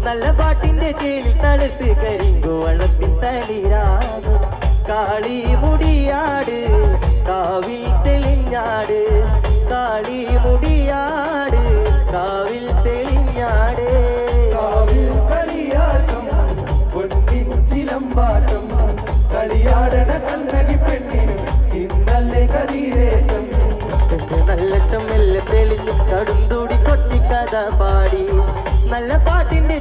നല്ല പാട്ടിന്റെ ചേലിൽ തളുത്ത് കരിങ്കുവളത്തിൻ തളിരാട് കാളി മുടിയാട് കാവിൽ തെളിഞ്ഞാട് കാളി മുടിയാട് കാവിൽ തെളിഞ്ഞാട് കാവിൽ കളിയാട്ടം പൊന്നിൻ ചിലമ്പാട്ടം കളിയാടണ കണ്ണകി പെണ്ണിന് ഇന്നല്ലേ കതിരേറ്റം നല്ല ചുമല്ല തെളിഞ്ഞു കടുന്തൂടി കൊട്ടി കഥ പാടി നല്ല പാട്ടിന്റെ